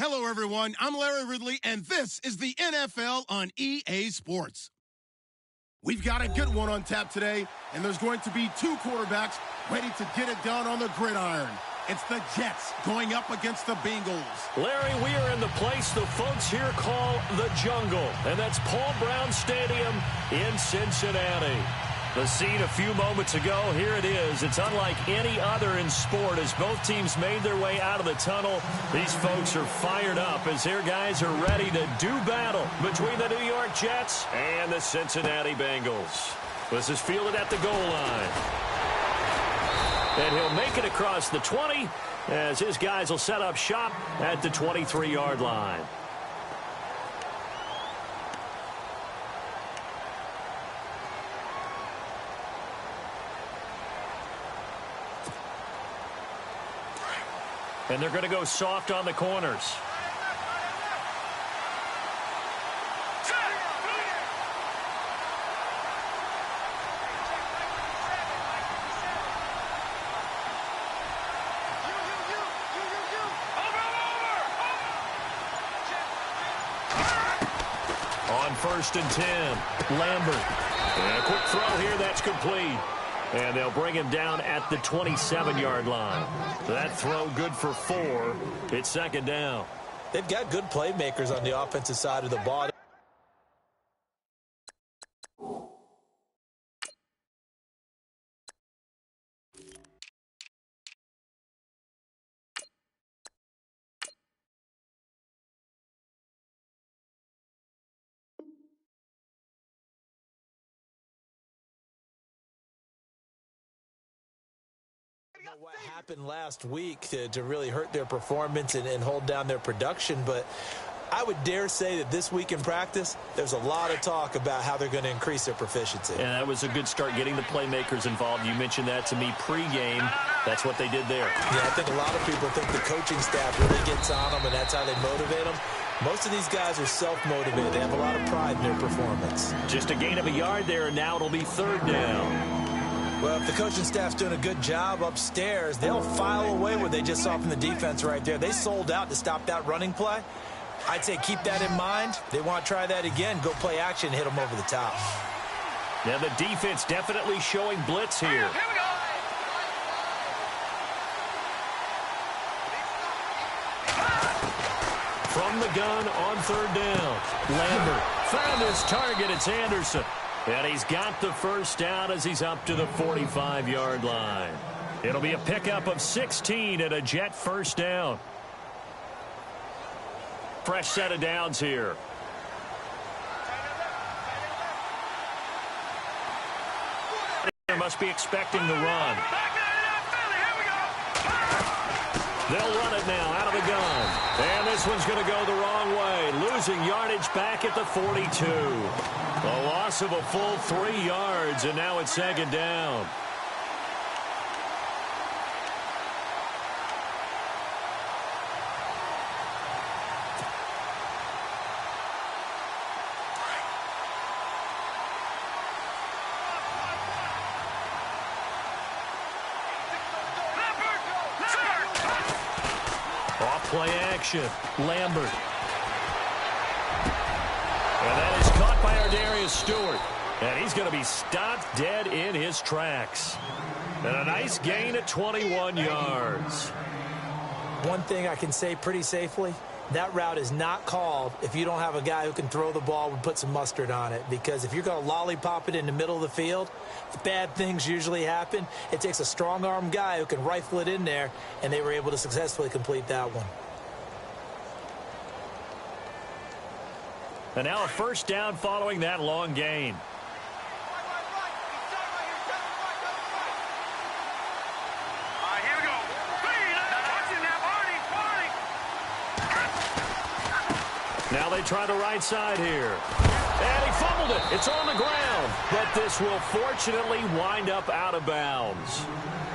Hello, everyone. I'm Larry Ridley, and this is the NFL on EA Sports. We've got a good one on tap today, and there's going to be two quarterbacks ready to get it done on the gridiron. It's the Jets going up against the Bengals. Larry, we are in the place the folks here call the jungle, and that's Paul Brown Stadium in Cincinnati. The scene a few moments ago, here it is. It's unlike any other in sport as both teams made their way out of the tunnel. These folks are fired up as their guys are ready to do battle between the New York Jets and the Cincinnati Bengals. This is fielded at the goal line. And he'll make it across the 20 as his guys will set up shop at the 23-yard line. And they're going to go soft on the corners. On 1st and 10, Lambert. And a quick throw here, that's complete. And they'll bring him down at the 27-yard line. That throw good for 4. It's 2nd down. They've got good playmakers on the offensive side of the ball. What happened last week to really hurt their performance and hold down their production, but I would dare say that this week in practice, there's a lot of talk about how they're going to increase their proficiency. And that was a good start getting the playmakers involved. You mentioned that to me pregame. That's what they did there. Yeah, I think a lot of people think the coaching staff really gets on them, and that's how they motivate them. Most of these guys are self-motivated. They have a lot of pride in their performance. Just a gain of a yard there, and now it'll be 3rd down. Well, if the coaching staff's doing a good job upstairs, they'll file away what they just saw from the defense right there. They sold out to stop that running play. I'd say keep that in mind. They want to try that again, go play action, hit them over the top. Now the defense definitely showing blitz here. Here we go. From the gun on 3rd down. Lambert found his target. It's Anderson. And he's got the 1st down as he's up to the 45-yard line. It'll be a pickup of 16 and a Jet 1st down. Fresh set of downs here. They must be expecting the run. They'll run it now out of the gun. And this one's going to go the wrong way. Losing yardage back at the 42. A loss of a full 3 yards, and now it's 2nd down. Off-play action. Lambert. And that is caught by Darius Stewart. And he's going to be stopped dead in his tracks. And a nice gain at 21 yards. One thing I can say pretty safely, that route is not called if you don't have a guy who can throw the ball and put some mustard on it. Because if you're going to lollipop it in the middle of the field, bad things usually happen. It takes a strong-arm guy who can rifle it in there, and they were able to successfully complete that one. And now a 1st down following that long gain. Here we go. Now they try the right side here. And he fumbled it. It's on the ground. But this will fortunately wind up out of bounds.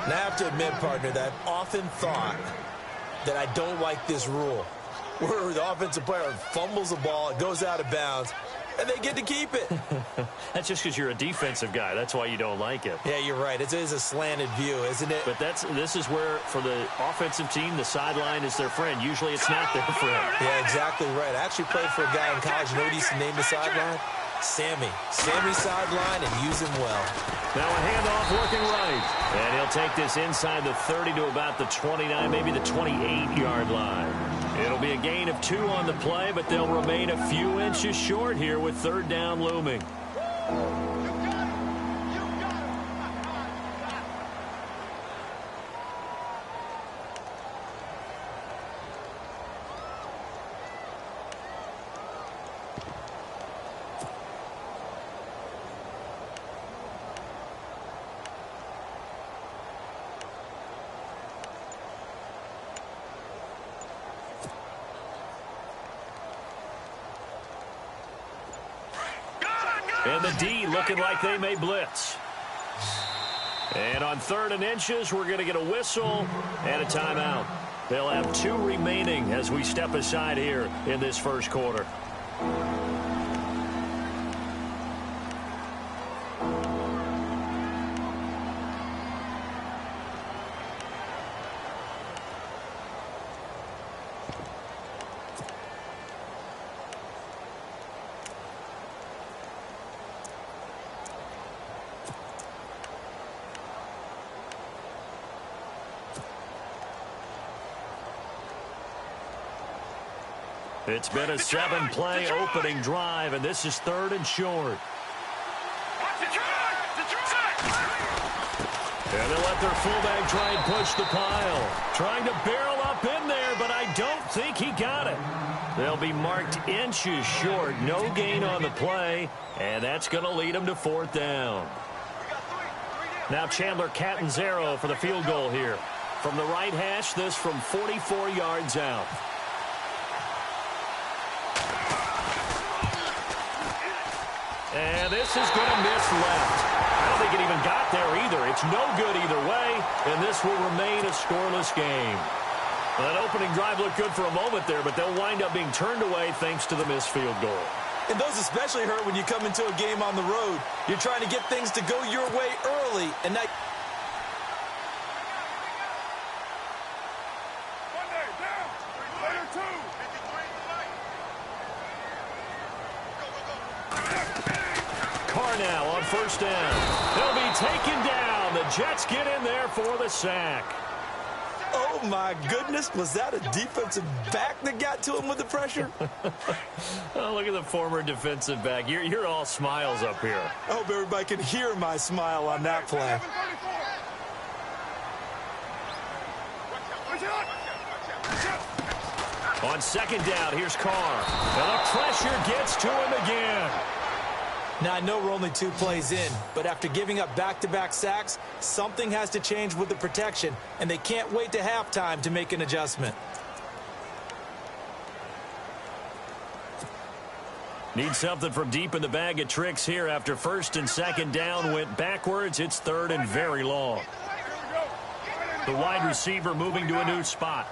Now, I have to admit, partner, that I've often thought that I don't like this rule, where the offensive player fumbles the ball, it goes out of bounds. and they get to keep it. That's just because you're a defensive guy. That's why you don't like it. Yeah, you're right. It is a slanted view, isn't it? But this is where, for the offensive team, the sideline is their friend. Usually it's not their friend. Yeah, exactly right. I actually played for a guy in college. You know what he used to name the sideline? Sammy. Sammy sideline, and use him well. Now a handoff working right. And he'll take this inside the 30 to about the 29, maybe the 28-yard line. It'll be a gain of 2 on the play, but they'll remain a few inches short here with third down looming. And the D looking like they may blitz. And on 3rd and inches, we're going to get a whistle and a timeout. They'll have 2 remaining as we step aside here in this first quarter. It's been a 7-play opening drive, and this is 3rd and short. And they'll let their fullback try and push the pile. Trying to barrel up in there, but I don't think he got it. They'll be marked inches short. No gain on the play, and that's going to lead them to 4th down. Now Chandler Catanzaro for the field goal here. From the right hash, this from 44 yards out. And this is going to miss left. I don't think it even got there either. It's no good either way, and this will remain a scoreless game. Well, that opening drive looked good for a moment there, but they'll wind up being turned away thanks to the missed field goal. And those especially hurt when you come into a game on the road. You're trying to get things to go your way early, and now... Now on 1st down. They'll be taken down. The Jets get in there for the sack. Oh, my goodness. Was that a defensive back that got to him with the pressure? Oh, look at the former defensive back. You're all smiles up here. I hope everybody can hear my smile on that play. On 2nd down, here's Carr. And the pressure gets to him again. Now, I know we're only 2 plays in, but after giving up back-to-back sacks, something has to change with the protection, and they can't wait to halftime to make an adjustment. Need something from deep in the bag of tricks here after 1st and 2nd down went backwards. It's 3rd and very long. The wide receiver moving to a new spot.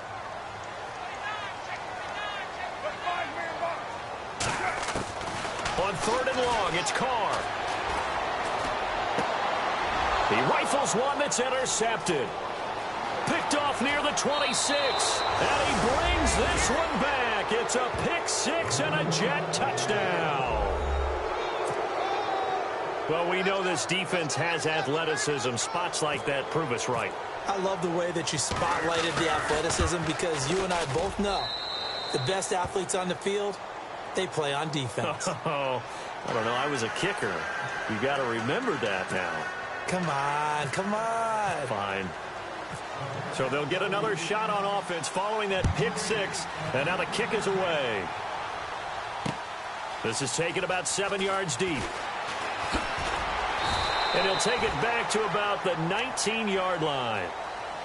On 3rd and long, it's Carr. He rifles one that's intercepted. Picked off near the 26. And he brings this one back. It's a pick 6 and a Jet touchdown. Well, we know this defense has athleticism. Spots like that prove us right. I love the way that you spotlighted the athleticism because you and I both know the best athletes on the field, they play on defense. Oh, I don't know. I was a kicker. You got to remember that now. Come on, come on. Fine. So they'll get another shot on offense following that pick 6, and now the kick is away. This is taken about 7 yards deep. And he'll take it back to about the 19-yard line.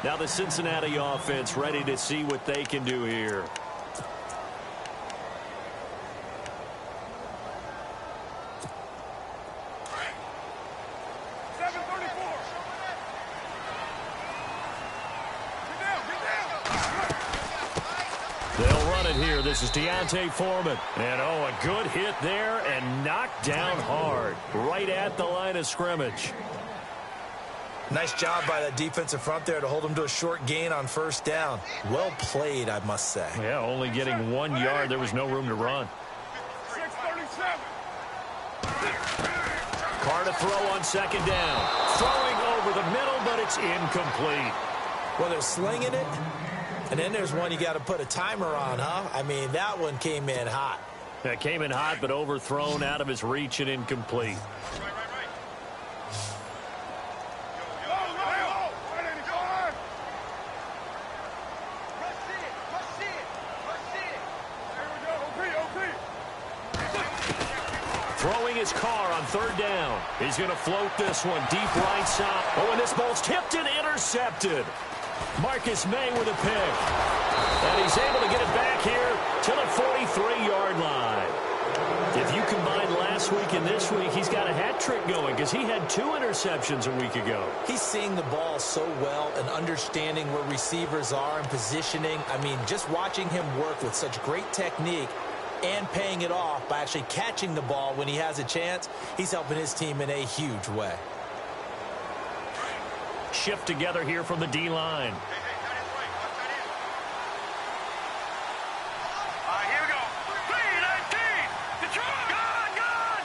Now the Cincinnati offense ready to see what they can do here. it here. This is D'Onta Foreman. And, oh, a good hit there and knocked down hard right at the line of scrimmage. Nice job by that defensive front there to hold him to a short gain on first down. Well played, I must say. Yeah, only getting 1 yard. There was no room to run. Carr to throw on second down. Throwing over the middle, but it's incomplete. Well, they're slinging it, and then there's one you got to put a timer on, huh? I mean, that one came in hot. That came in hot, but overthrown out of his reach and incomplete. Throwing his Carr on third down. He's going to float this one deep right side. Oh, and this ball's tipped and intercepted. Marcus May with a pick. And he's able to get it back here to the 43-yard line. If you combine last week and this week, he's got a hat trick going because he had 2 interceptions a week ago. He's seeing the ball so well and understanding where receivers are and positioning. I mean, just watching him work with such great technique and paying it off by actually catching the ball when he has a chance, he's helping his team in a huge way. Shift together here from the D-line. Here we go. 3-19. Detroit. Gone.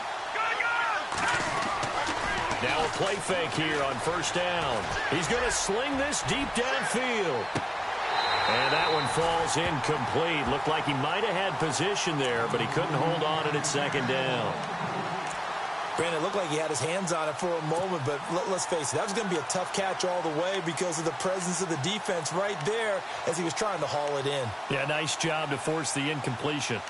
Now a play fake here on first down. He's going to sling this deep downfield. And that one falls incomplete. Looked like he might have had position there, but he couldn't hold on at second down. Brandon, it looked like he had his hands on it for a moment, but let's face it, that was going to be a tough catch all the way because of the presence of the defense right there as he was trying to haul it in. Yeah, nice job to force the incompletion.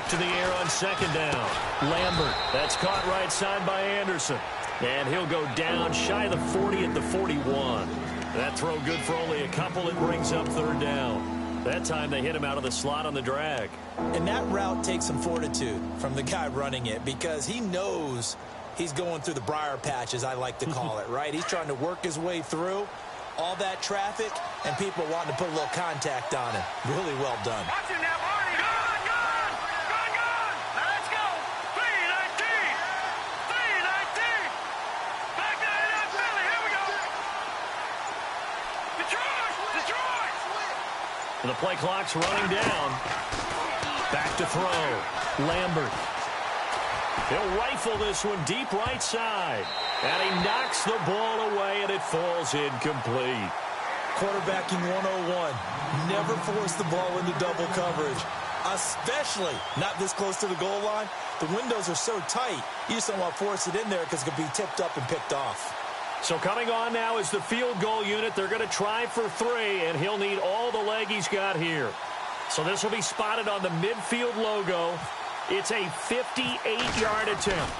To the air on second down. Lambert. That's caught right side by Anderson. And he'll go down shy of the 40 at the 41. That throw good for only a couple. It brings up third down. That time they hit him out of the slot on the drag. And that route takes some fortitude from the guy running it because he knows he's going through the briar patch, as I like to call it, right? He's trying to work his way through all that traffic and people wanting to put a little contact on him. Really well done. Watch him now, Barney. Gone. Now let's go. 3-19. Back to Philly. Here we go. Detroit. The play clock's running down. Back to throw. Lambert. He'll rifle this one deep right side. And he knocks the ball away, and it falls incomplete. Quarterbacking 101. Never force the ball into double coverage, especially not this close to the goal line. The windows are so tight, you just don't want to force it in there because it could be tipped up and picked off. So coming on now is the field goal unit. They're going to try for 3, and he'll need all the leg he's got here. So this will be spotted on the midfield logo. It's a 58-yard attempt.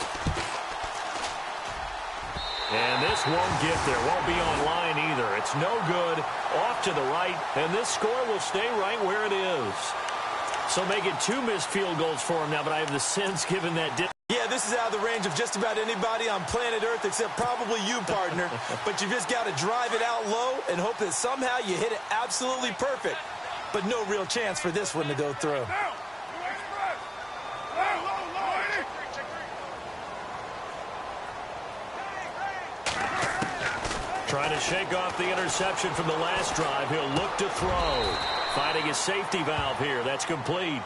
And this won't get there. Won't be on line either. It's no good. Off to the right. And this score will stay right where it is. So make it 2 missed field goals for him now. But I have the sense, given that... Yeah, this is out of the range of just about anybody on planet Earth except probably you, partner. But you just got to drive it out low and hope that somehow you hit it absolutely perfect. But no real chance for this one to go through. Trying to shake off the interception from the last drive. He'll look to throw. Finding his safety valve here. That's complete.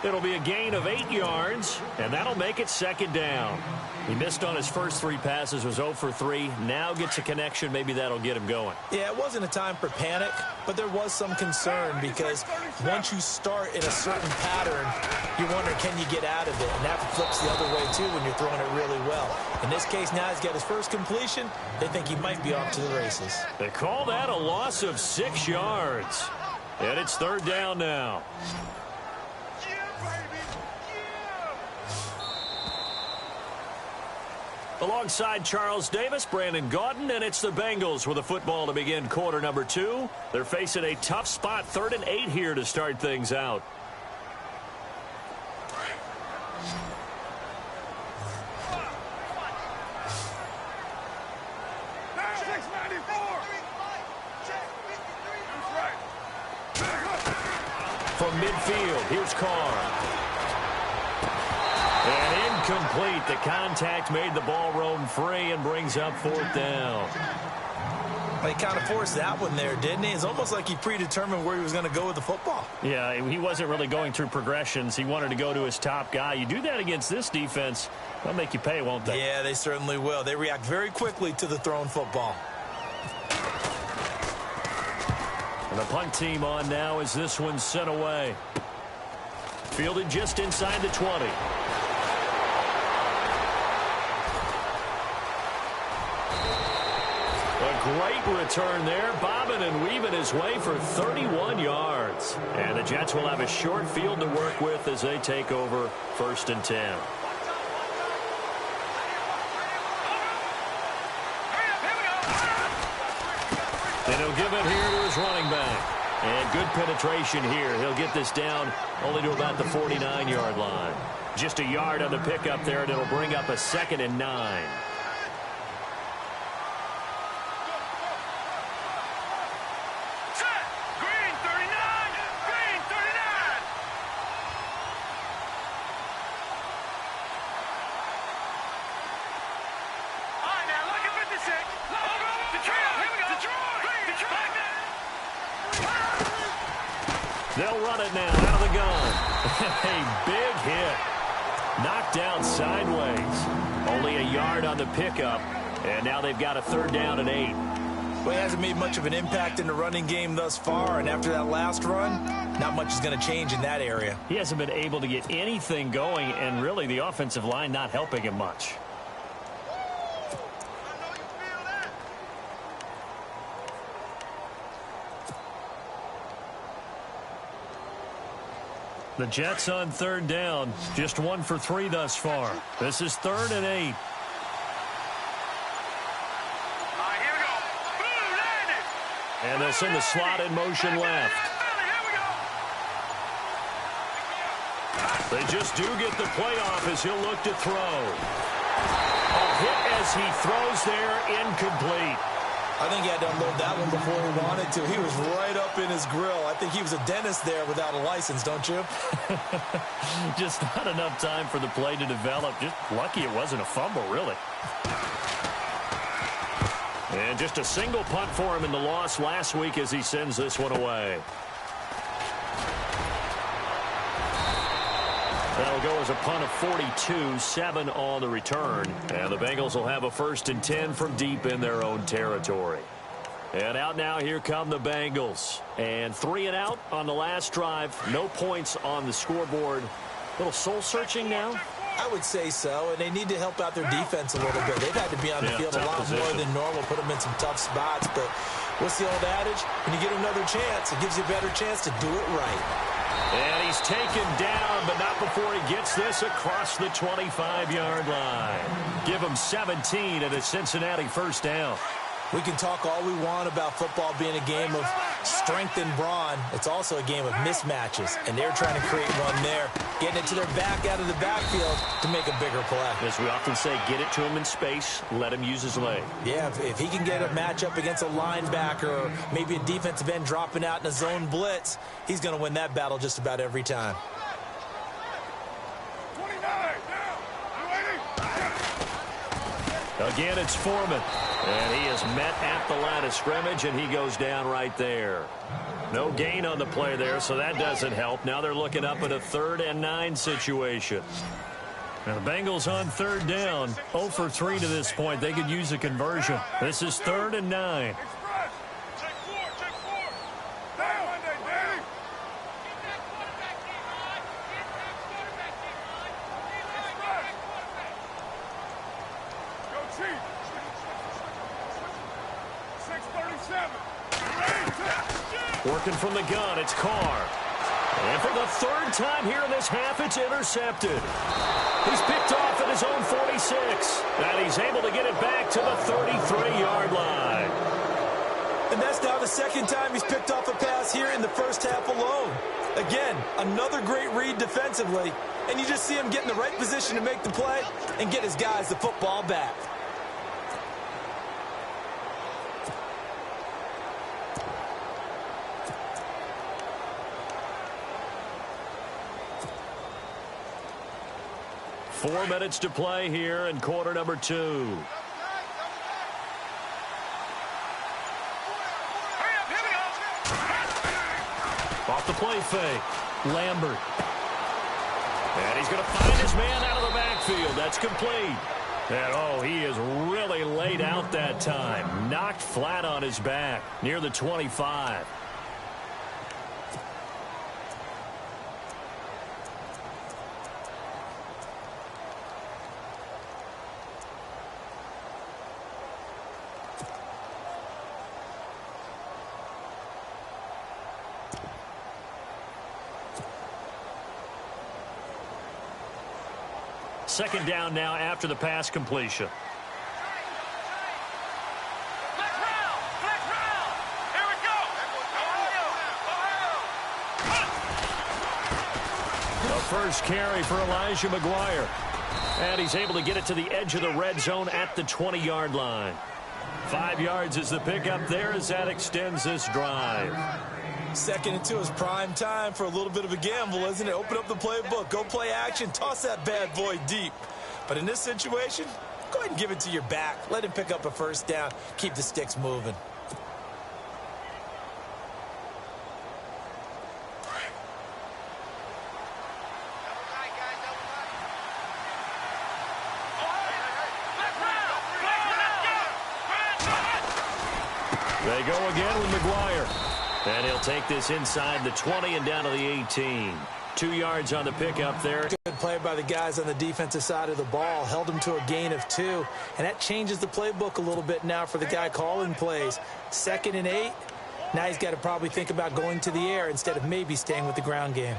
It'll be a gain of 8 yards, and that'll make it second down. He missed on his first 3 passes, was 0 for 3. Now gets a connection. Maybe that'll get him going. Yeah, it wasn't a time for panic, but there was some concern because once you start in a certain pattern, you wonder, can you get out of it? And that flips the other way, too, when you're throwing it really well. In this case, now he's got his first completion. They think he might be off to the races. They call that a loss of 6 yards. And it's third down now. Alongside Charles Davis, Brandon Gaudin, and it's the Bengals with a football to begin quarter number 2. They're facing a tough spot, 3rd and 8 here to start things out. From midfield, here's Carr. And incomplete. The contact made the ball roam free and brings up 4th down. He kind of forced that one there, didn't he? It's almost like he predetermined where he was going to go with the football. Yeah, he wasn't really going through progressions. He wanted to go to his top guy. You do that against this defense, they'll make you pay, won't they? Yeah, they certainly will. They react very quickly to the thrown football. And the punt team on now as this one's sent away. Fielded just inside the 20. A great return there, bobbing and weaving his way for 31 yards. And the Jets will have a short field to work with as they take over 1st and 10. And he'll give it here to his running back. And good penetration here. He'll get this down only to about the 49-yard line. Just a yard on the pickup there, and it'll bring up a 2nd and 9. They'll run it now out of the gun. A big hit. Knocked down sideways. Only a yard on the pickup. And now they've got a 3rd down and 8. Well, he hasn't made much of an impact in the running game thus far. And after that last run, not much is going to change in that area. He hasn't been able to get anything going. And really the offensive line not helping him much. The Jets on 3rd down. Just 1 for 3 thus far. This is 3rd and 8. All right, here we go. Boom, landed. And they'll send the slot in motion left. Here we go. They just do get the play off as he'll look to throw. A hit as he throws there, incomplete. I think he had to unload that one before he wanted to. He was right up in his grill. I think he was a dentist there without a license, don't you? Just not enough time for the play to develop. Just lucky it wasn't a fumble, really. And just a single punt for him in the loss last week as he sends this one away. That'll go as a punt of 42, 7 on the return. And the Bengals will have a 1st and 10 from deep in their own territory. And out now, here come the Bengals. And 3 and out on the last drive. No points on the scoreboard. A little soul-searching now? I would say so, and they need to help out their defense a little bit. They've had to be on the field a lot more than normal, put them in some tough spots. But what's the old adage? When you get another chance, it gives you a better chance to do it right. And he's taken down, but not before he gets this across the 25-yard line. Give him 17 at a Cincinnati 1st down. We can talk all we want about football being a game of strength and brawn. It's also a game of mismatches, and they're trying to create one there, getting it to their back out of the backfield to make a bigger play. As we often say, get it to him in space, let him use his leg. Yeah, if he can get a matchup against a linebacker or maybe a defensive end dropping out in a zone blitz, he's going to win that battle just about every time. 29, now. Again, it's Foreman. And he is met at the line of scrimmage, and he goes down right there. No gain on the play there, so that doesn't help. Now they're looking up at a 3rd and 9 situation. Now the Bengals on 3rd down. 0 for 3 to this point. They could use a conversion. This is 3rd and 9. Working from the gun, it's Carr. And for the third time here in this half, it's intercepted. He's picked off at his own 46. And he's able to get it back to the 33-yard line. And that's now the second time he's picked off a pass here in the first half alone. Again, another great read defensively. And you just see him get in the right position to make the play and get his guys the football back. Four minutes to play here in quarter number 2. Off the play fake. Lambert. And he's going to find his man out of the backfield. That's complete. And, oh, he is really laid out that time. Knocked flat on his back near the 25. Second down now after the pass completion. Let's round! Let's round! Here we go! The first carry for Elijah McGuire. And he's able to get it to the edge of the red zone at the 20-yard line. 5 yards is the pickup there as that extends this drive. Second and 2 is prime time for a little bit of a gamble, isn't it? Open up the playbook, go play action, toss that bad boy deep. But in this situation, go ahead and give it to your back. Let him pick up a first down. Keep the sticks moving. They go again with McGuire. And he'll take this inside the 20 and down to the 18. 2 yards on the pickup there. Good play by the guys on the defensive side of the ball. Held him to a gain of 2. And that changes the playbook a little bit now for the guy calling plays. 2nd and 8. Now he's got to probably think about going to the air instead of maybe staying with the ground game.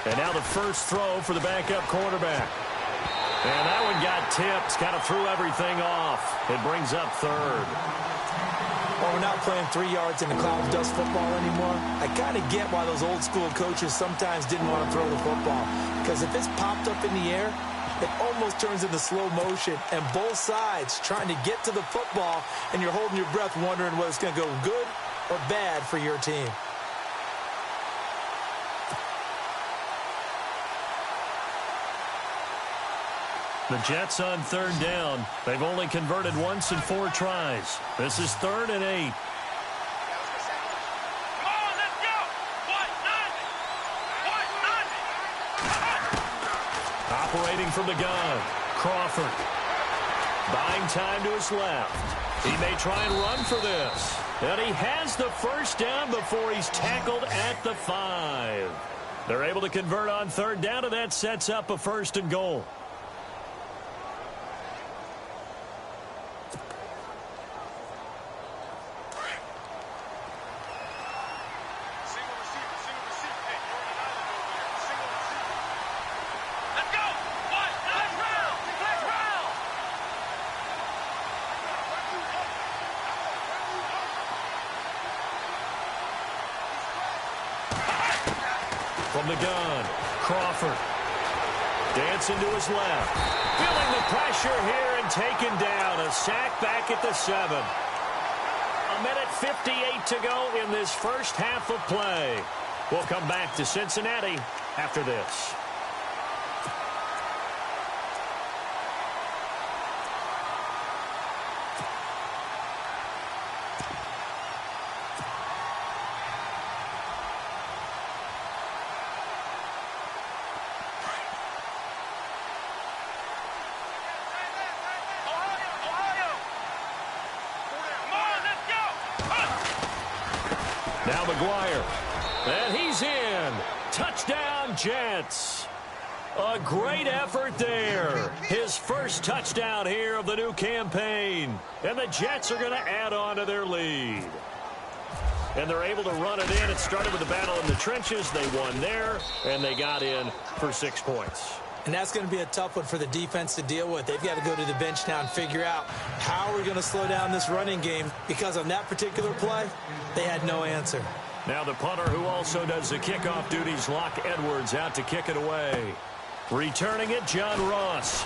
And now the first throw for the backup quarterback. And that one got tipped, kind of threw everything off. It brings up third. Well, we're not playing 3 yards in the cloud of dust football anymore. I kind of get why those old school coaches sometimes didn't want to throw the football. Because if it's popped up in the air, it almost turns into slow motion. And both sides trying to get to the football, and you're holding your breath wondering whether it's going to go good or bad for your team. The Jets on third down. They've only converted once in 4 tries. This is 3rd and 8. Come on, let's go! Operating from the gun. Crawford. Buying time to his left. He may try and run for this. And he has the first down before he's tackled at the 5. They're able to convert on third down, and that sets up a 1st and goal. From the gun, Crawford. Dancing to his left. Feeling the pressure here and taken down. A sack back at the 7. 1:58 to go in this first half of play. We'll come back to Cincinnati after this. Now McGuire. And he's in. Touchdown, Jets. A great effort there. His first touchdown here of the new campaign. And the Jets are going to add on to their lead. And they're able to run it in. It started with the battle in the trenches. They won there, and they got in for 6 points. And that's going to be a tough one for the defense to deal with. They've got to go to the bench now and figure out how we're going to slow down this running game, because on that particular play, they had no answer. Now the punter, who also does the kickoff duties, Locke Edwards, out to kick it away. Returning it, John Ross.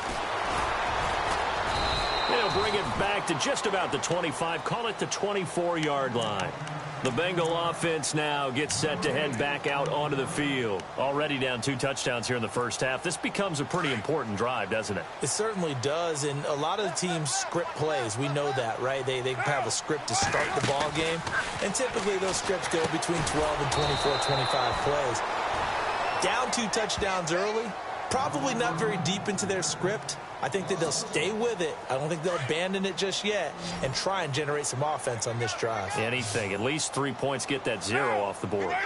He'll bring it back to just about the 25, call it the 24-yard line. The Bengal offense now gets set to head back out onto the field. Already down 2 touchdowns here in the first half. This becomes a pretty important drive, doesn't it? It certainly does, and a lot of the teams script plays. We know that, right? They have a script to start the ball game, and typically those scripts go between 12 and 24, 25 plays. Down 2 touchdowns early, probably not very deep into their script. I think that they'll stay with it. I don't think they'll abandon it just yet and try and generate some offense on this drive. Anything. At least 3 points, get that 0 off the board.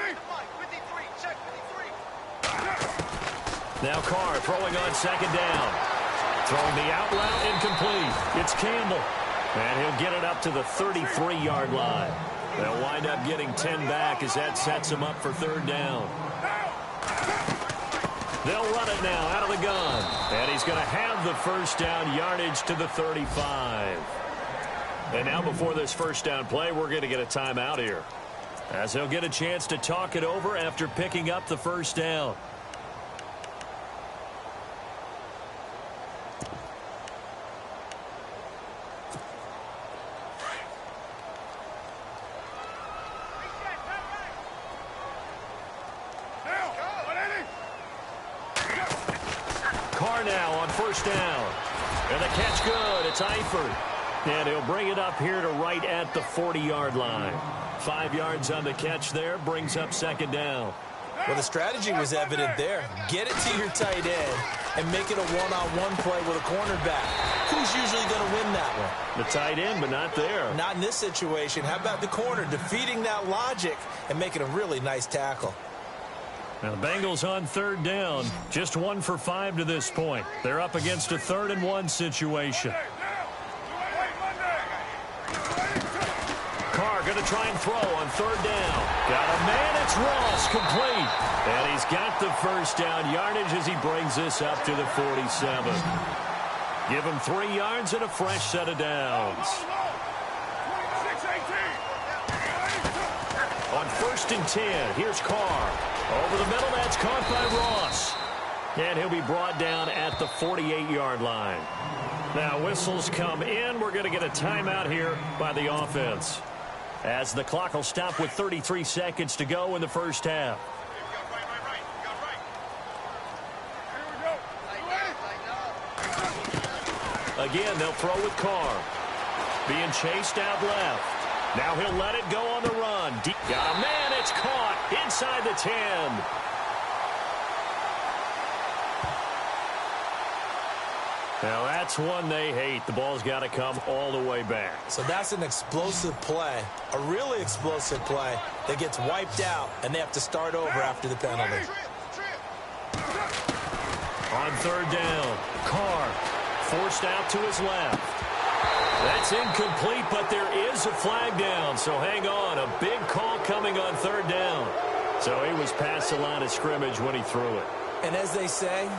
Now Carr throwing on second down. Throwing the out route, incomplete. It's Campbell. And he'll get it up to the 33-yard line. They'll wind up getting 10 back as that sets him up for 3rd down. They'll run it now out of the gun. And he's going to have the first down, yardage to the 35. And now before this first down play, we're going to get a timeout here, as they'll get a chance to talk it over after picking up the first down. Carr now on first down. And the catch good. It's Eifert. And he'll bring it up here to right at the 40-yard line. 5 yards on the catch there. Brings up second down. Well, the strategy was evident there. Get it to your tight end and make it a one-on-one play with a cornerback. Who's usually going to win that one? The tight end, but not there. Not in this situation. How about the corner defeating that logic and making a really nice tackle? Now the Bengals on 3rd down. Just 1 for 5 to this point. They're up against a 3rd and 1 situation. Carr going to try and throw on 3rd down. Got a man. It's Ross, complete. And he's got the first down yardage as he brings this up to the 47. Give him 3 yards and a fresh set of downs. On 1st and 10, here's Carr. Over the middle, that's caught by Ross. And he'll be brought down at the 48-yard line. Now whistles come in. We're going to get a timeout here by the offense, as the clock will stop with 33 seconds to go in the first half. Again, they'll throw with Carr. Being chased out left. Now he'll let it go on the run. Deep. Got a man. It's caught inside the 10. Now that's one they hate. The ball's got to come all the way back. So that's an explosive play, a really explosive play that gets wiped out, and they have to start over after the penalty. On 3rd down, Carr forced out to his left. That's incomplete, but there is a flag down, so hang on. A big call coming on 3rd down. So he was past the line of scrimmage when he threw it. And as they say,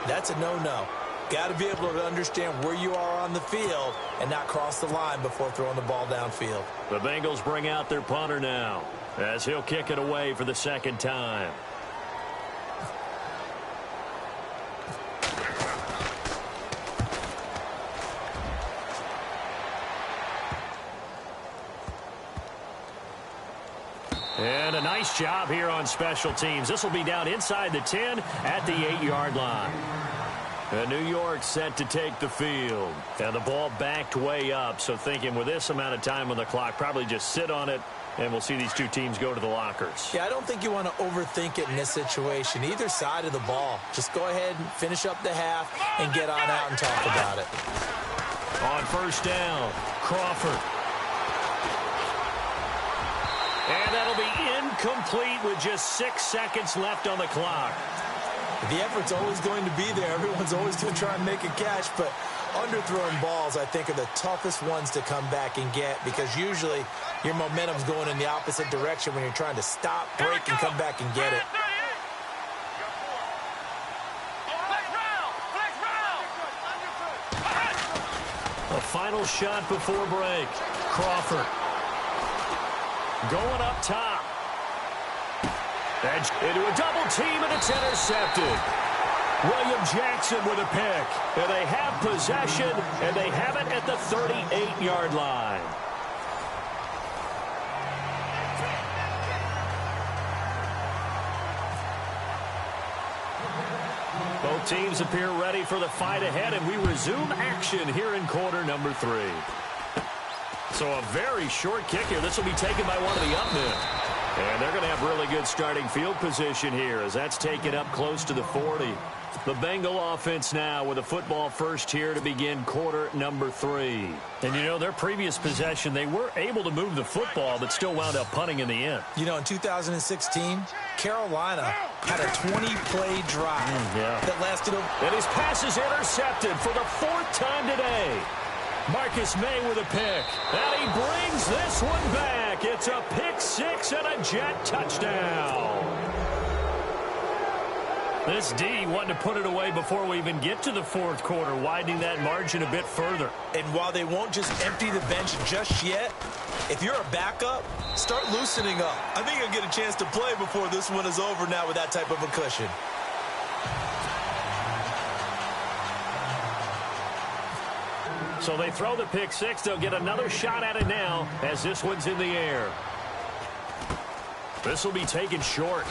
that's a no-no. Got to be able to understand where you are on the field and not cross the line before throwing the ball downfield. The Bengals bring out their punter now, as he'll kick it away for the 2nd time. And a nice job here on special teams. This will be down inside the 10 at the 8-yard line. And New York set to take the field. And the ball backed way up. So thinking with this amount of time on the clock, probably just sit on it, and we'll see these two teams go to the lockers. Yeah, I don't think you want to overthink it in this situation. Either side of the ball. Just go ahead and finish up the half and get on out and talk about it. On 1st down, Crawford. And that'll be incomplete with just 6 seconds left on the clock. The effort's always going to be there. Everyone's always going to try and make a catch, but underthrown balls, I think, are the toughest ones to come back and get because usually your momentum's going in the opposite direction when you're trying to stop, break, and come back and get it. A final shot before break. Crawford going up top. Edge into a double team, and it's intercepted. William Jackson with a pick. And they have possession, and they have it at the 38-yard line. Both teams appear ready for the fight ahead, and we resume action here in quarter number 3. So a very short kick here. This will be taken by one of the up men. And they're going to have really good starting field position here as that's taken up close to the 40. The Bengal offense now with a football first here to begin quarter number 3. And, you know, their previous possession, they were able to move the football but still wound up punting in the end. You know, in 2016, Carolina had a 20-play drive that lasted. And his pass is intercepted for the 4th time today. Marcus May with a pick. And he brings this one back. It's a pick 6 and a Jet touchdown. This D wanted to put it away before we even get to the 4th quarter, widening that margin a bit further. And while they won't just empty the bench just yet, if you're a backup, start loosening up. I think you'll get a chance to play before this one is over now with that type of a cushion. So they throw the pick 6. They'll get another shot at it now as this one's in the air. This will be taken short.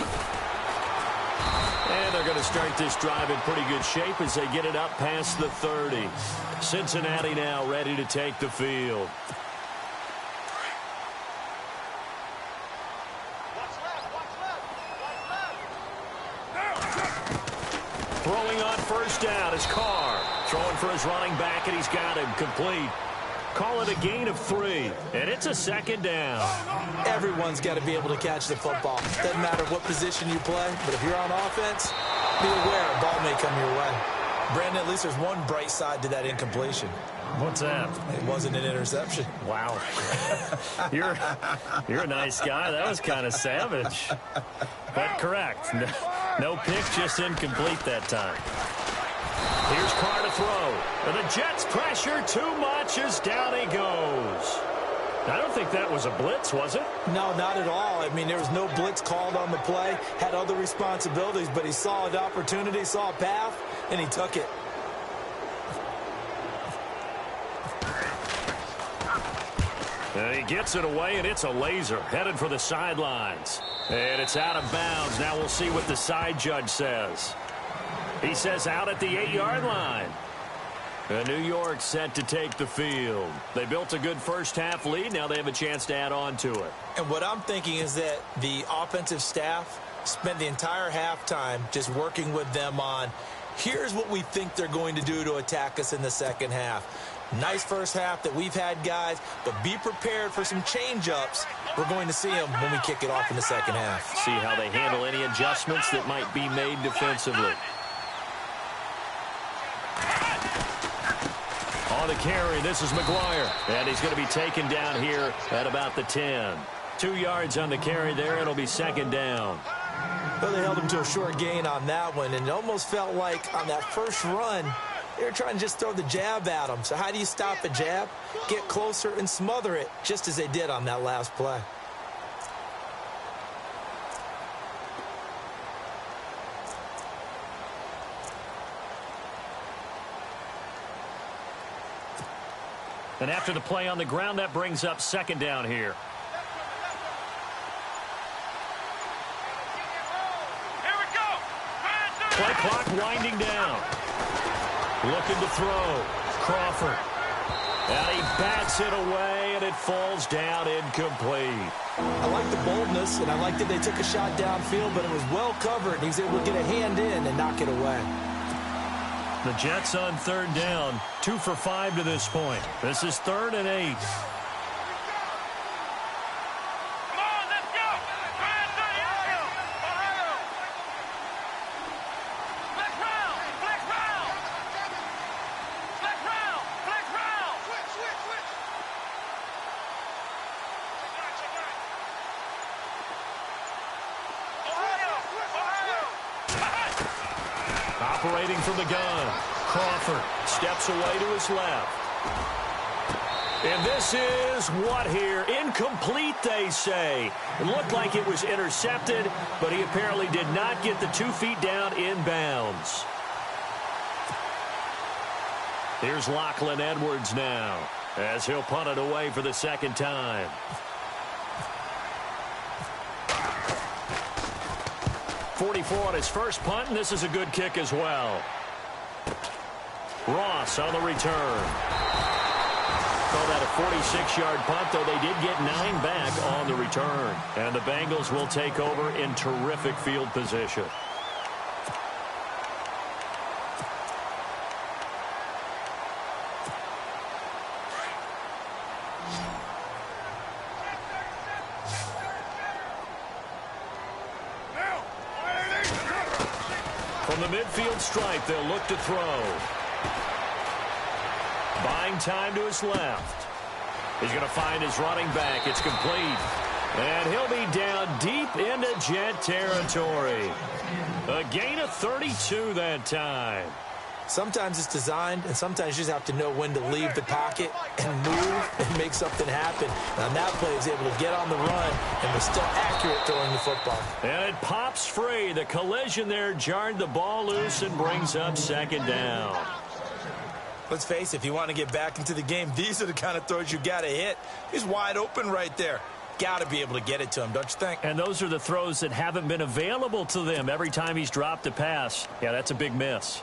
And they're going to start this drive in pretty good shape as they get it up past the 30. Cincinnati now ready to take the field. Throwing on first down is Carr. Throwing for his running back, and he's got him complete. Call it a gain of 3, and it's a 2nd down. Everyone's got to be able to catch the football. Doesn't matter what position you play, but if you're on offense, be aware a ball may come your way. Brandon, at least there's one bright side to that incompletion. What's that? It wasn't an interception. Wow. You're a nice guy. That was kind of savage. But correct. No pick, just incomplete that time. Here's Carr to throw. And the Jets pressure too much as down he goes. I don't think that was a blitz, was it? No, not at all. I mean, there was no blitz called on the play. Had other responsibilities, but he saw an opportunity, saw a path, and he took it. And he gets it away, and it's a laser. Headed for the sidelines. And it's out of bounds. Now we'll see what the side judge says. He says out at the 8-yard line. And New York set to take the field. They built a good first-half lead. Now they have a chance to add on to it. And what I'm thinking is that the offensive staff spent the entire halftime just working with them on, here's what we think they're going to do to attack us in the second half. Nice first half that we've had, guys, but be prepared for some change-ups. We're going to see them when we kick it off in the second half. See how they handle any adjustments that might be made defensively. On the carry, this is McGuire. And he's going to be taken down here at about the 10. 2 yards on the carry there. It'll be 2nd down. Well, they held him to a short gain on that one, and it almost felt like on that first run, they were trying to just throw the jab at him. So how do you stop a jab? Get closer and smother it, just as they did on that last play. And after the play on the ground, that brings up 2nd down here. Here we go. Play clock winding down. Looking to throw. Crawford. And he bats it away, and it falls down incomplete. I like the boldness, and I like that they took a shot downfield, but it was well covered. He was able to get a hand in and knock it away. The Jets on 3rd down, 2 for 5 to this point. This is 3rd and 8. Come on, let's Operating from the gun, Crawford steps away to his left. And this is what here? Incomplete, they say. It looked like it was intercepted, but he apparently did not get the 2 feet down in bounds. Here's Lachlan Edwards now, as he'll punt it away for the second time. .44 on his first punt, and this is a good kick as well. Ross on the return. Call that a 46-yard punt, though they did get 9 back on the return. And the Bengals will take over in terrific field position. From the midfield stripe, they'll look to throw. Buying time to his left. He's going to find his running back. It's complete. And he'll be down deep into Jet territory. A gain of 32 that time. Sometimes it's designed, and sometimes you just have to know when to leave the pocket and move and make something happen. And on that play, he's able to get on the run and was still accurate throwing the football. And it pops free. The collision there jarred the ball loose and brings up second down. Let's face it, if you want to get back into the game, these are the kind of throws you got to hit. He's wide open right there. Got to be able to get it to him, don't you think? And those are the throws that haven't been available to them every time he's dropped a pass. Yeah, that's a big miss.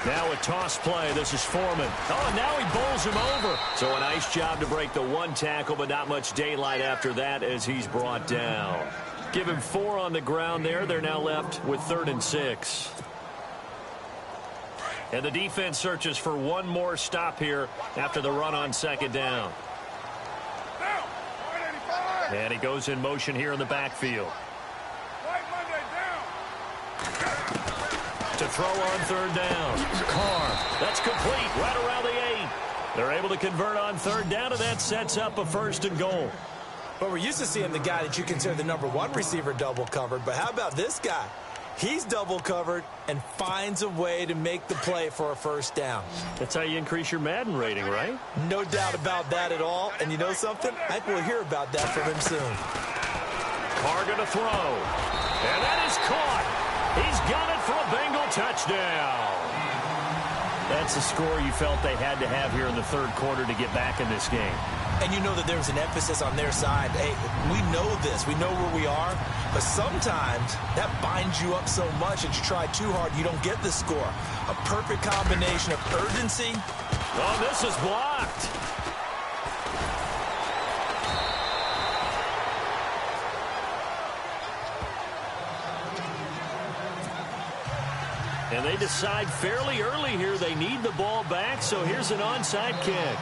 Now a toss play. This is Foreman. Oh, and now he bowls him over. So a nice job to break the 1 tackle, but not much daylight after that as he's brought down. Give him 4 on the ground there. They're now left with 3rd and 6. And the defense searches for one more stop here after the run on second down. And he goes in motion here in the backfield. To throw on 3rd down. Carr. That's complete right around the 8. They're able to convert on 3rd down, and that sets up a 1st and goal. Well, we're used to seeing the guy that you consider the #1 receiver double covered, but how about this guy? He's double covered and finds a way to make the play for a 1st down. That's how you increase your Madden rating, right? No doubt about that at all. And you know something? I think we'll hear about that from him soon. Carr going to throw. And that is caught. He's got it for a Bengal touchdown. That's a score you felt they had to have here in the 3rd quarter to get back in this game. And you know that there's an emphasis on their side. Hey, we know this. We know where we are. But sometimes that binds you up so much that you try too hard, you don't get the score. A perfect combination of urgency. Oh, this is blocked. And they decide fairly early here they need the ball back, so here's an onside kick.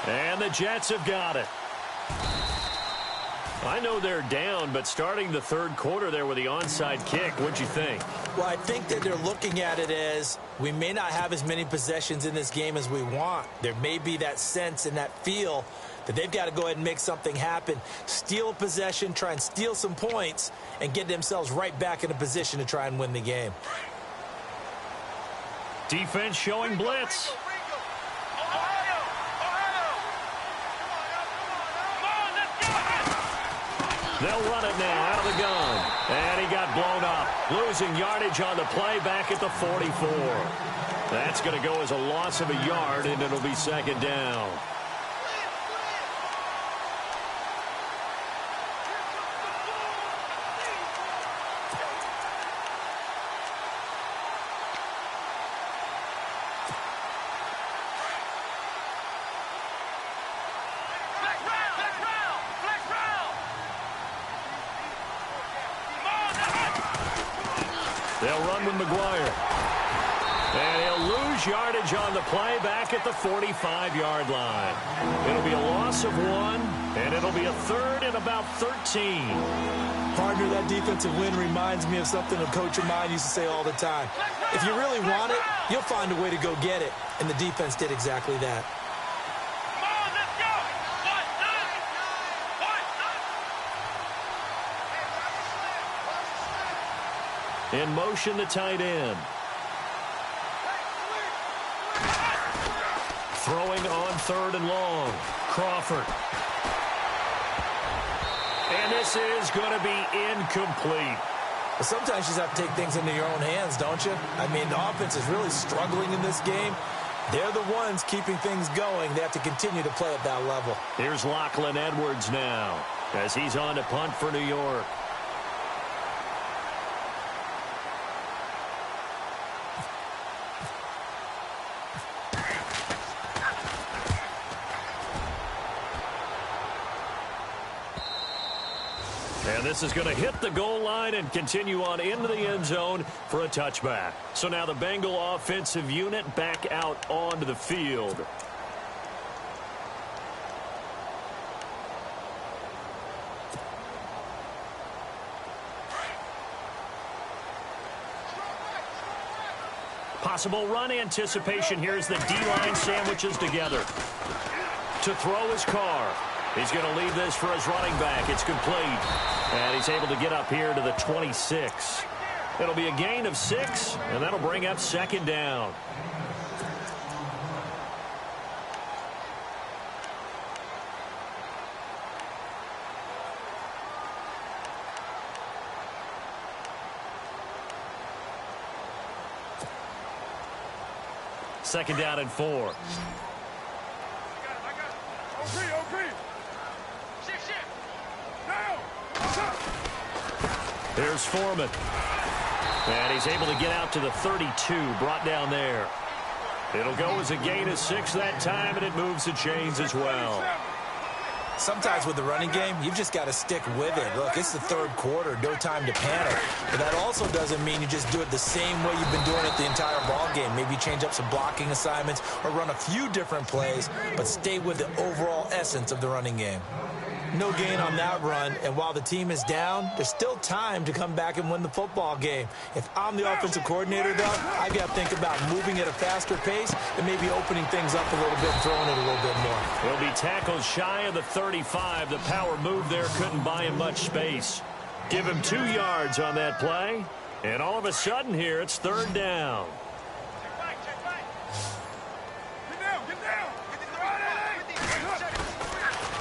And the Jets have got it. I know they're down, but starting the 3rd quarter there with the onside kick, what'd you think? Well, I think that they're looking at it as we may not have as many possessions in this game as we want. There may be that sense and that feel that they've got to go ahead and make something happen, steal a possession, try and steal some points, and get themselves right back in a position to try and win the game. Defense showing blitz. They'll run it now out of the gun. And he got blown up. Losing yardage on the play back at the 44. That's going to go as a loss of a yard, and it'll be 2nd down. They'll run with McGuire. And he'll lose yardage on the play back at the 45-yard line. It'll be a loss of 1, and it'll be a third and about 13. Partner, that defensive win reminds me of something a coach of mine used to say all the time. If you really want it, you'll find a way to go get it. And the defense did exactly that. Come on, let's go. One. In motion, the tight end. Throwing on 3rd and long. Crawford. And this is going to be incomplete. But sometimes you just have to take things into your own hands, don't you? I mean, the offense is really struggling in this game. They're the ones keeping things going. They have to continue to play at that level. Here's Lachlan Edwards now as he's on to punt for New York. And this is going to hit the goal line and continue on into the end zone for a touchback. So now the Bengal offensive unit back out onto the field. Possible run anticipation here as the D-line sandwiches together. To throw his Carr. He's going to leave this for his running back. It's complete. And he's able to get up here to the 26. It'll be a gain of 6, and that'll bring up 2nd down. Second down and 4. Here's Foreman. And he's able to get out to the 32, brought down there. It'll go as a gain of 6 that time, and it moves the chains as well. Sometimes with the running game, you've just got to stick with it. Look, it's the 3rd quarter, no time to panic. But that also doesn't mean you just do it the same way you've been doing it the entire ball game. Maybe change up some blocking assignments or run a few different plays, but stay with the overall essence of the running game. No gain on that run, and while the team is down, there's still time to come back and win the football game. If I'm the offensive coordinator, though, I've got to think about moving at a faster pace and maybe opening things up a little bit and throwing it a little bit more. He'll be tackled shy of the 35. The power move there couldn't buy him much space. Give him 2 yards on that play, and all of a sudden here, it's 3rd down.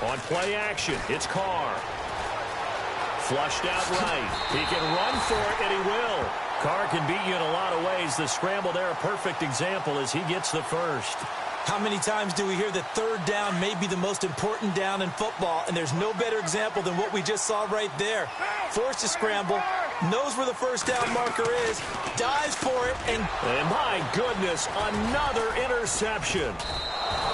On play action, it's Carr. Flushed out right. He can run for it, and he will. Carr can beat you in a lot of ways. The scramble there, a perfect example as he gets the first. How many times do we hear that 3rd down may be the most important down in football, and there's no better example than what we just saw right there. Forced to scramble, knows where the 1st down marker is, dives for it, and my goodness, another interception.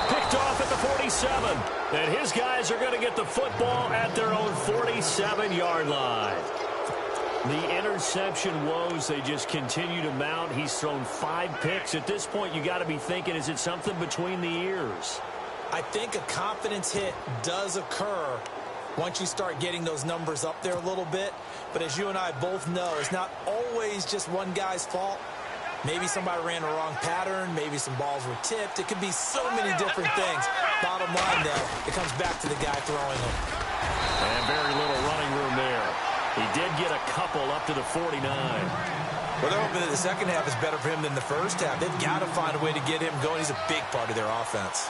Picked off at the 47. And his guys are going to get the football at their own 47-yard line. The interception woes, they just continue to mount. He's thrown 5 picks. At this point, you got to be thinking, is it something between the ears? I think a confidence hit does occur once you start getting those numbers up there a little bit. But as you and I both know, it's not always just one guy's fault. Maybe somebody ran the wrong pattern. Maybe some balls were tipped. It could be so many different things. Bottom line, though, it comes back to the guy throwing them. And very little running room there. He did get a couple up to the 49. Well, they're hoping that the second half is better for him than the first half. They've got to find a way to get him going. He's a big part of their offense.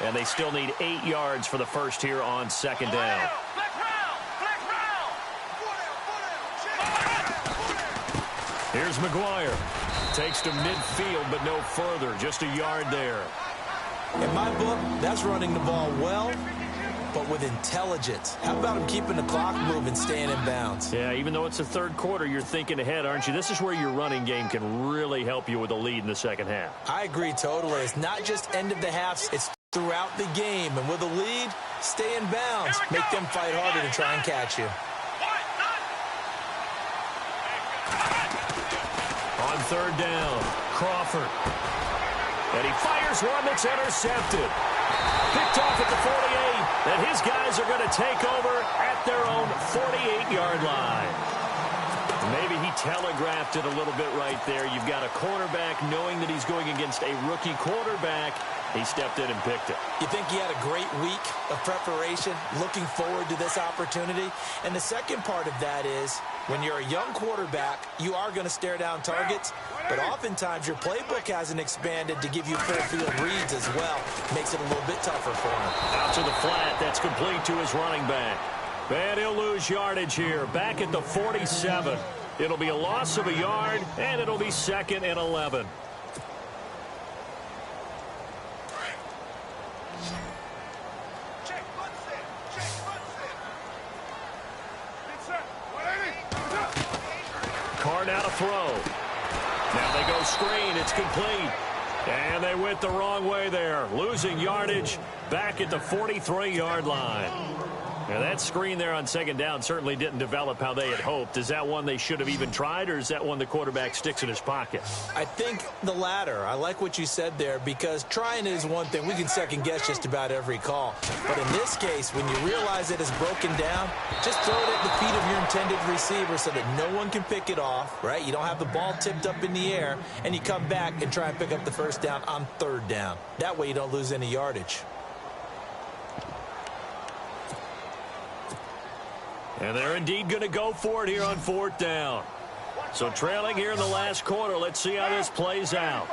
And they still need 8 yards for the first here on 2nd down. Here's McGuire. Takes to midfield, but no further. Just a yard there. In my book, that's running the ball well, but with intelligence. How about him keeping the clock moving, staying in bounds? Yeah, even though it's the 3rd quarter, you're thinking ahead, aren't you? This is where your running game can really help you with a lead in the second half. I agree totally. It's not just end of the half. It's throughout the game. And with a lead, stay in bounds. Make them fight harder to try and catch you. On third down, Crawford. And he fires one that's intercepted. Picked off at the 48. And his guys are going to take over at their own 48-yard line. Maybe he telegraphed it a little bit right there. You've got a quarterback knowing that he's going against a rookie quarterback. He stepped in and picked it. You think he had a great week of preparation, looking forward to this opportunity? And the second part of that is, when you're a young quarterback, you are going to stare down targets, but oftentimes your playbook hasn't expanded to give you full field reads as well. Makes it a little bit tougher for him. Out to the flat. That's complete to his running back. And he'll lose yardage here. Back at the 47. It'll be a loss of a yard, and it'll be 2nd and 11. Carr now to throw. Now they go screen. It's complete. And they went the wrong way there. Losing yardage back at the 43-yard line. Now that screen there on 2nd down certainly didn't develop how they had hoped. Is that one they should have even tried, or is that one the quarterback sticks in his pocket? I think the latter. I like what you said there, because trying is one thing. We can second-guess just about every call. But in this case, when you realize it is broken down, just throw it at the feet of your intended receiver so that no one can pick it off, right? You don't have the ball tipped up in the air, and you come back and try and pick up the first down on 3rd down. That way you don't lose any yardage. And they're indeed going to go for it here on 4th down. So trailing here in the last quarter. Let's see how this plays out.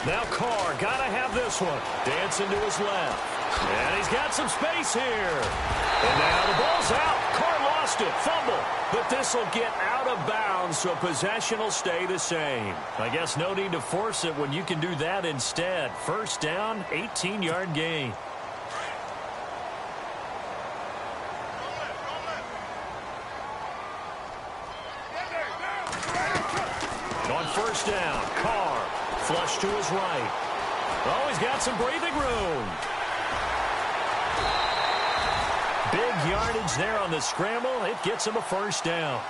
Now Carr, got to have this one. Dancing to his left. And he's got some space here. And now the ball's out. Carr lost it. Fumble. But this will get out of bounds, so possession will stay the same. I guess no need to force it when you can do that instead. 1st down, 18-yard gain. On 1st down, Carr, flush to his right. Oh, he's got some breathing room. Big yardage there on the scramble. It gets him a 1st down.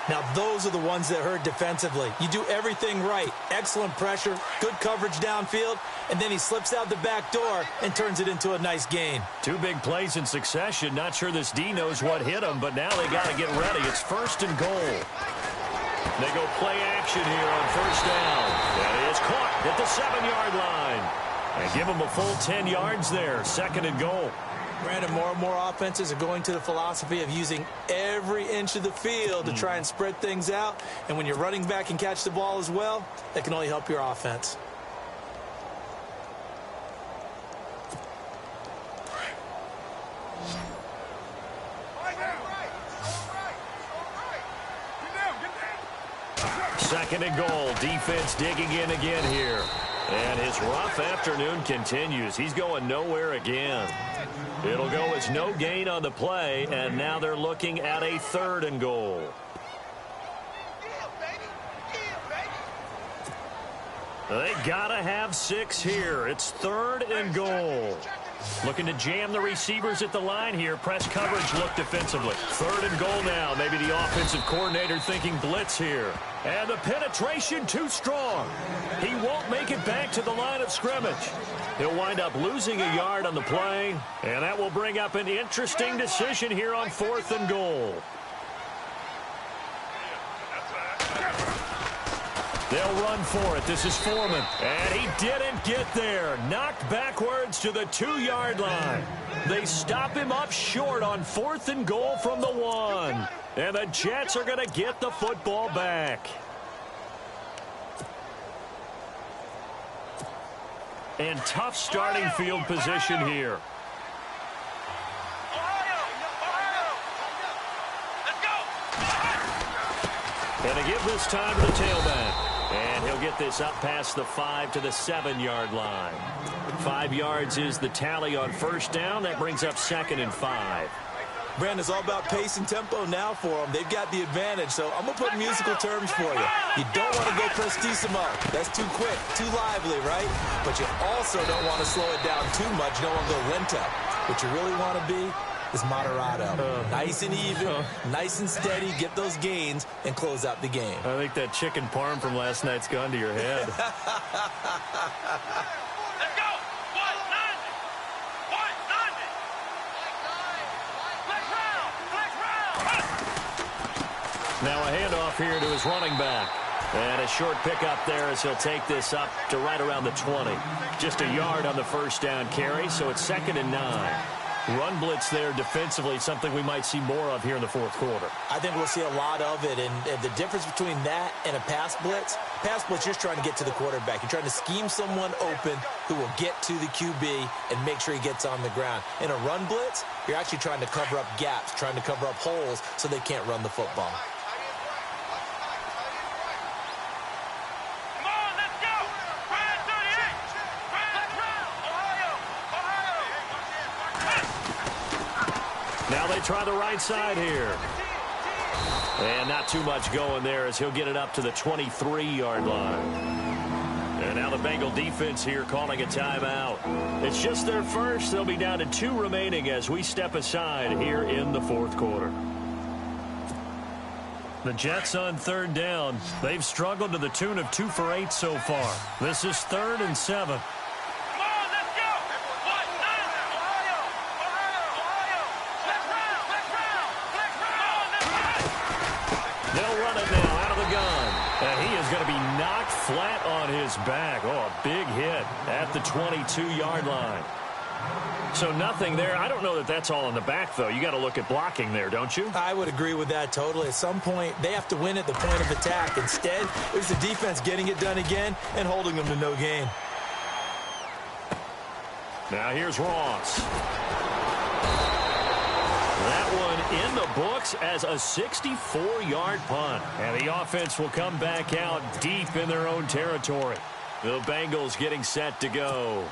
Now, those are the ones that hurt defensively. You do everything right. Excellent pressure, good coverage downfield, and then he slips out the back door and turns it into a nice gain. 2 big plays in succession. Not sure this D knows what hit him, but now they got to get ready. It's 1st and goal. They go play action here on 1st down. And he is caught at the 7-yard line. And give him a full 10 yards there. 2nd and goal. Brandon, more and more offenses are going to the philosophy of using every inch of the field to try and spread things out. And when you're running back and catch the ball as well, that can only help your offense. Second and goal. Defense digging in again here. And his rough afternoon continues. He's going nowhere again. It'll go as no gain on the play, and now they're looking at a 3rd and goal. They gotta have 6 here. It's 3rd and goal. Looking to jam the receivers at the line here. Press coverage look defensively. 3rd and goal now. Maybe the offensive coordinator thinking blitz here. And the penetration too strong. He won't make it back to the line of scrimmage. He'll wind up losing a yard on the play. And that will bring up an interesting decision here on 4th and goal. They'll run for it. This is Foreman. And he didn't get there. Knocked backwards to the 2-yard line. They stop him up short on 4th and goal from the 1. And the Jets are going to get the football back. And tough starting field position here. And they give this time to the tailback. And he'll get this up past the 5 to the 7-yard line. 5 yards is the tally on 1st down. That brings up 2nd and 5. Brandon, it's all about pace and tempo now for them. They've got the advantage, so I'm going to put musical terms for you. You don't want to go prestissimo. That's too quick, too lively, right? But you also don't want to slow it down too much. You don't want to go lento. What you really want to be is moderato. Nice and even, nice and steady, get those gains, and close out the game. I think that chicken parm from last night's gone to your head. Let's go! 190! 190! Flex round! Now a handoff here to his running back. And a short pickup there as he'll take this up to right around the 20. Just a yard on the first down carry, so it's 2nd and 9. Run blitz there defensively, something we might see more of here in the fourth quarter. I think we'll see a lot of it, and the difference between that and a pass blitz, you're just trying to get to the quarterback. You're trying to scheme someone open who will get to the QB and make sure he gets on the ground. In a run blitz, you're actually trying to cover up gaps, trying to cover up holes so they can't run the football. Now they try the right side here. And not too much going there as he'll get it up to the 23-yard line. And now the Bengal defense here calling a timeout. It's just their first. They'll be down to 2 remaining as we step aside here in the fourth quarter. The Jets on 3rd down. They've struggled to the tune of 2 for 8 so far. This is 3rd and 7. They'll run it now out of the gun. And he is going to be knocked flat on his back. Oh, a big hit at the 22-yard line. So nothing there. I don't know that that's all in the back, though. You got to look at blocking there, don't you? I would agree with that totally. At some point, they have to win at the point of attack. Instead, it was the defense getting it done again and holding them to no gain. Now here's Ross. That one in the books as a 64-yard punt. And the offense will come back out deep in their own territory. The Bengals getting set to go.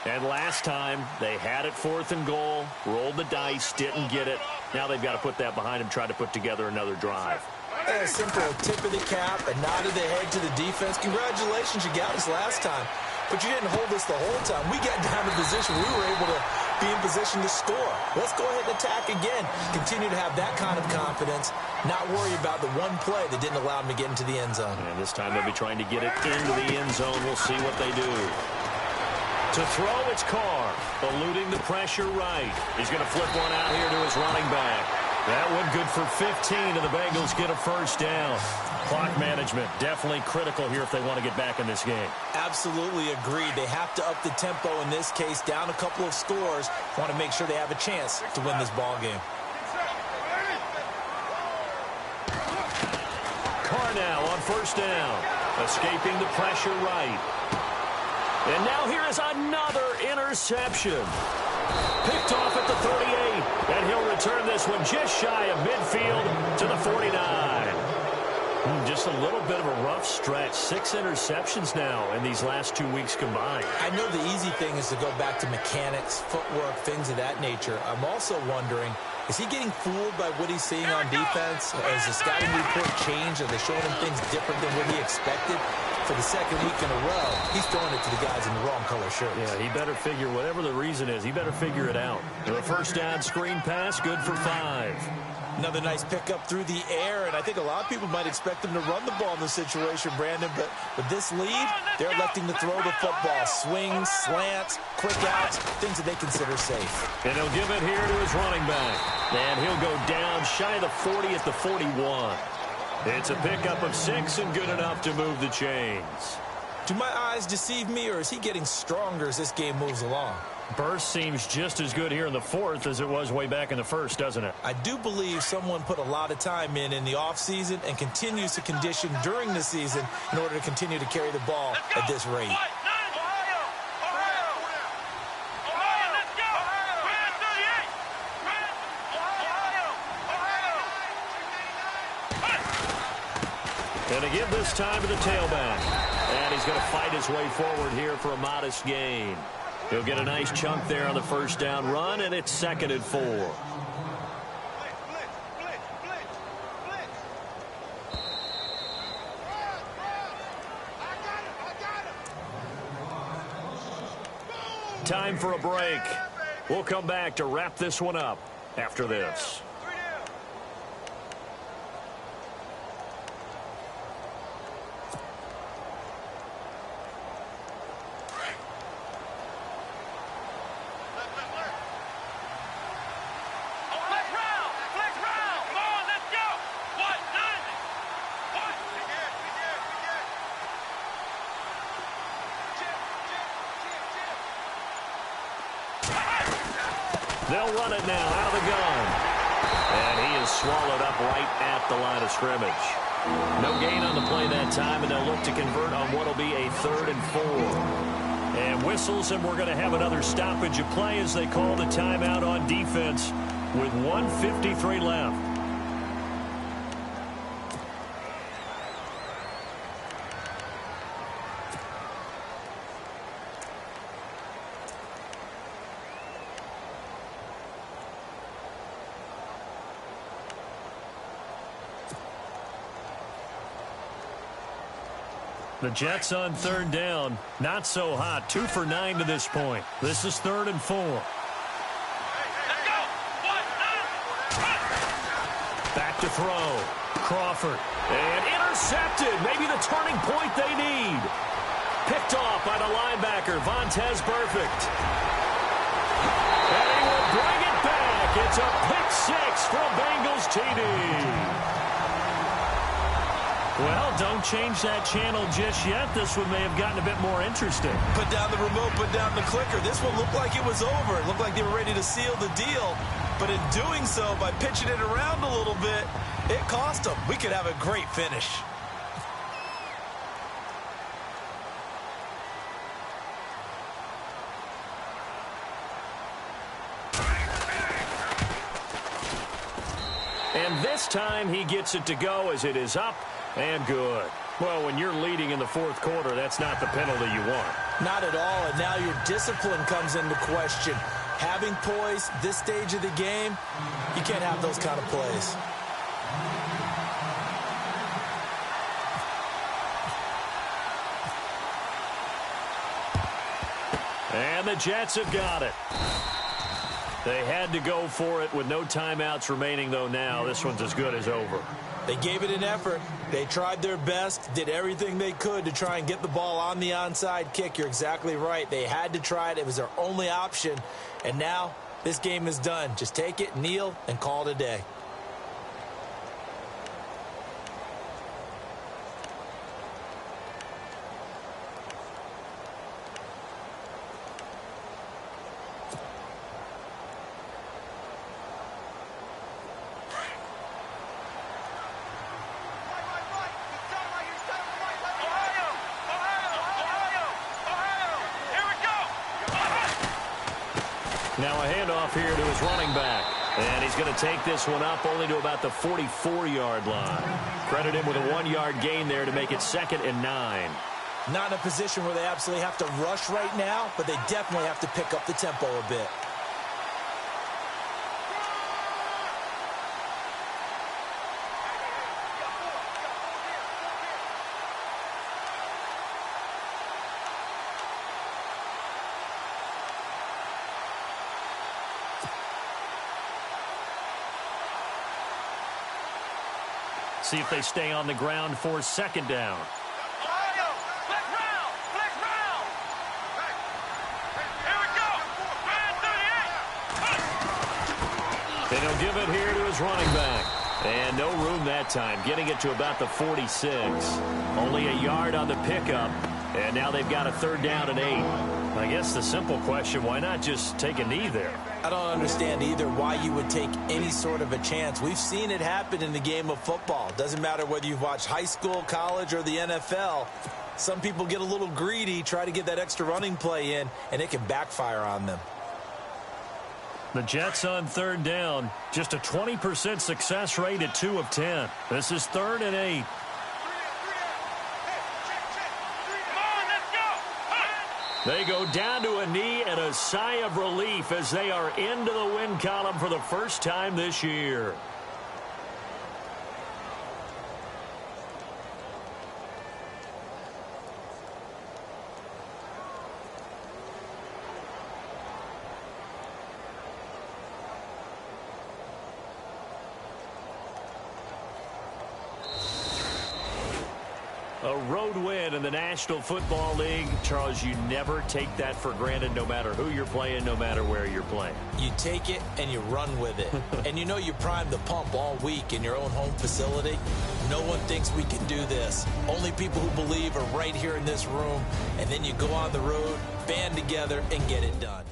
And last time, they had it 4th and goal, rolled the dice, didn't get it. Now they've got to put that behind them, try to put together another drive. A simple tip of the cap, a nod of the head to the defense. Congratulations, you got us last time. But you didn't hold us the whole time. We got down to position. We were able to be in position to score. Let's go ahead and attack again. Continue to have that kind of confidence. Not worry about the one play that didn't allow them to get into the end zone. And this time they'll be trying to get it into the end zone. We'll see what they do. To throw, it's Carr, eluding the pressure right. He's going to flip one out here to his running back. That one good for 15, and the Bengals get a first down. Clock management definitely critical here if they want to get back in this game. Absolutely agreed. They have to up the tempo in this case, down a couple of scores. Want to make sure they have a chance to win this ball game. Carr now on first down, escaping the pressure right. And now here is another interception. Picked off at the 38, and he'll return this one just shy of midfield to the 49. Just a little bit of a rough stretch. 6 interceptions now in these last 2 weeks combined. I know the easy thing is to go back to mechanics, footwork, things of that nature. I'm also wondering, is he getting fooled by what he's seeing on defense? Has the scouting report changed? Are they showing him things different than what he expected? For the second week in a row, he's throwing it to the guys in the wrong color shirts. Yeah, he better figure, whatever the reason is, he better figure it out. The first down screen pass, good for 5. Another nice pickup through the air, and I think a lot of people might expect him to run the ball in this situation, Brandon, but with this lead, they're electing to throw the football. Swings, slants, quick outs, things that they consider safe. And he'll give it here to his running back. And he'll go down shy of the 40 at the 41. It's a pickup of 6 and good enough to move the chains. Do my eyes deceive me, or is he getting stronger as this game moves along? Burst seems just as good here in the fourth as it was way back in the first, doesn't it? I do believe someone put a lot of time in the offseason and continues to condition during the season in order to continue to carry the ball at this rate. And to give this time to the tailback. And he's going to fight his way forward here for a modest gain. He'll get a nice chunk there on the first down run, and it's 2nd and 4. time for a break. We'll come back to wrap this one up after this. They'll run it now out of the gun. And he is swallowed up right at the line of scrimmage. No gain on the play that time, and they'll look to convert on what will be a 3rd and 4. And whistles, and we're going to have another stoppage of play as they call the timeout on defense with 1:53 left. The Jets on 3rd down. Not so hot. 2 for 9 to this point. This is 3rd and 4. Let's go. 1, 9, Back to throw. Crawford. And intercepted. Maybe the turning point they need. Picked off by the linebacker, Vontaze Burfict. And he will bring it back. It's a pick 6 for a Bengals TD. Well, don't change that channel just yet. This one may have gotten a bit more interesting. Put down the remote, put down the clicker. This one looked like it was over. It looked like they were ready to seal the deal. But in doing so, by pitching it around a little bit, it cost them. We could have a great finish. And this time he gets it to go as it is up and good. Well, when you're leading in the 4th quarter, that's not the penalty you want. Not at all, and now your discipline comes into question. Having poise this stage of the game, you can't have those kind of plays. And the Jets have got it. They had to go for it with no timeouts remaining, though now. This one's as good as over. They gave it an effort. They tried their best, did everything they could to try and get the ball on the onside kick. You're exactly right. They had to try it. It was their only option. And now this game is done. Just take it, kneel, and call it a day. Now a handoff here to his running back. And he's going to take this one up only to about the 44-yard line. Credit him with a 1-yard gain there to make it 2nd and 9. Not in a position where they absolutely have to rush right now, but they definitely have to pick up the tempo a bit. See if they stay on the ground for 2nd down. And he'll give it here to his running back. And no room that time, getting it to about the 46. Only a yard on the pickup. And now they've got a 3rd down and 8. I guess the simple question, why not just take a knee there? I don't understand either why you would take any sort of a chance. We've seen it happen in the game of football. Doesn't matter whether you've watched high school, college, or the NFL. Some people get a little greedy, try to get that extra running play in, and it can backfire on them. The Jets on 3rd down. Just a 20% success rate at 2 of 10. This is 3rd and 8. They go down to a knee and a sigh of relief as they are into the win column for the first time this year. A road win in the National Football League. Charles, you never take that for granted no matter who you're playing, no matter where you're playing. You take it and you run with it. And you know you primed the pump all week in your own home facility. No one thinks we can do this. Only people who believe are right here in this room. And then you go on the road, band together, and get it done.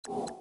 you.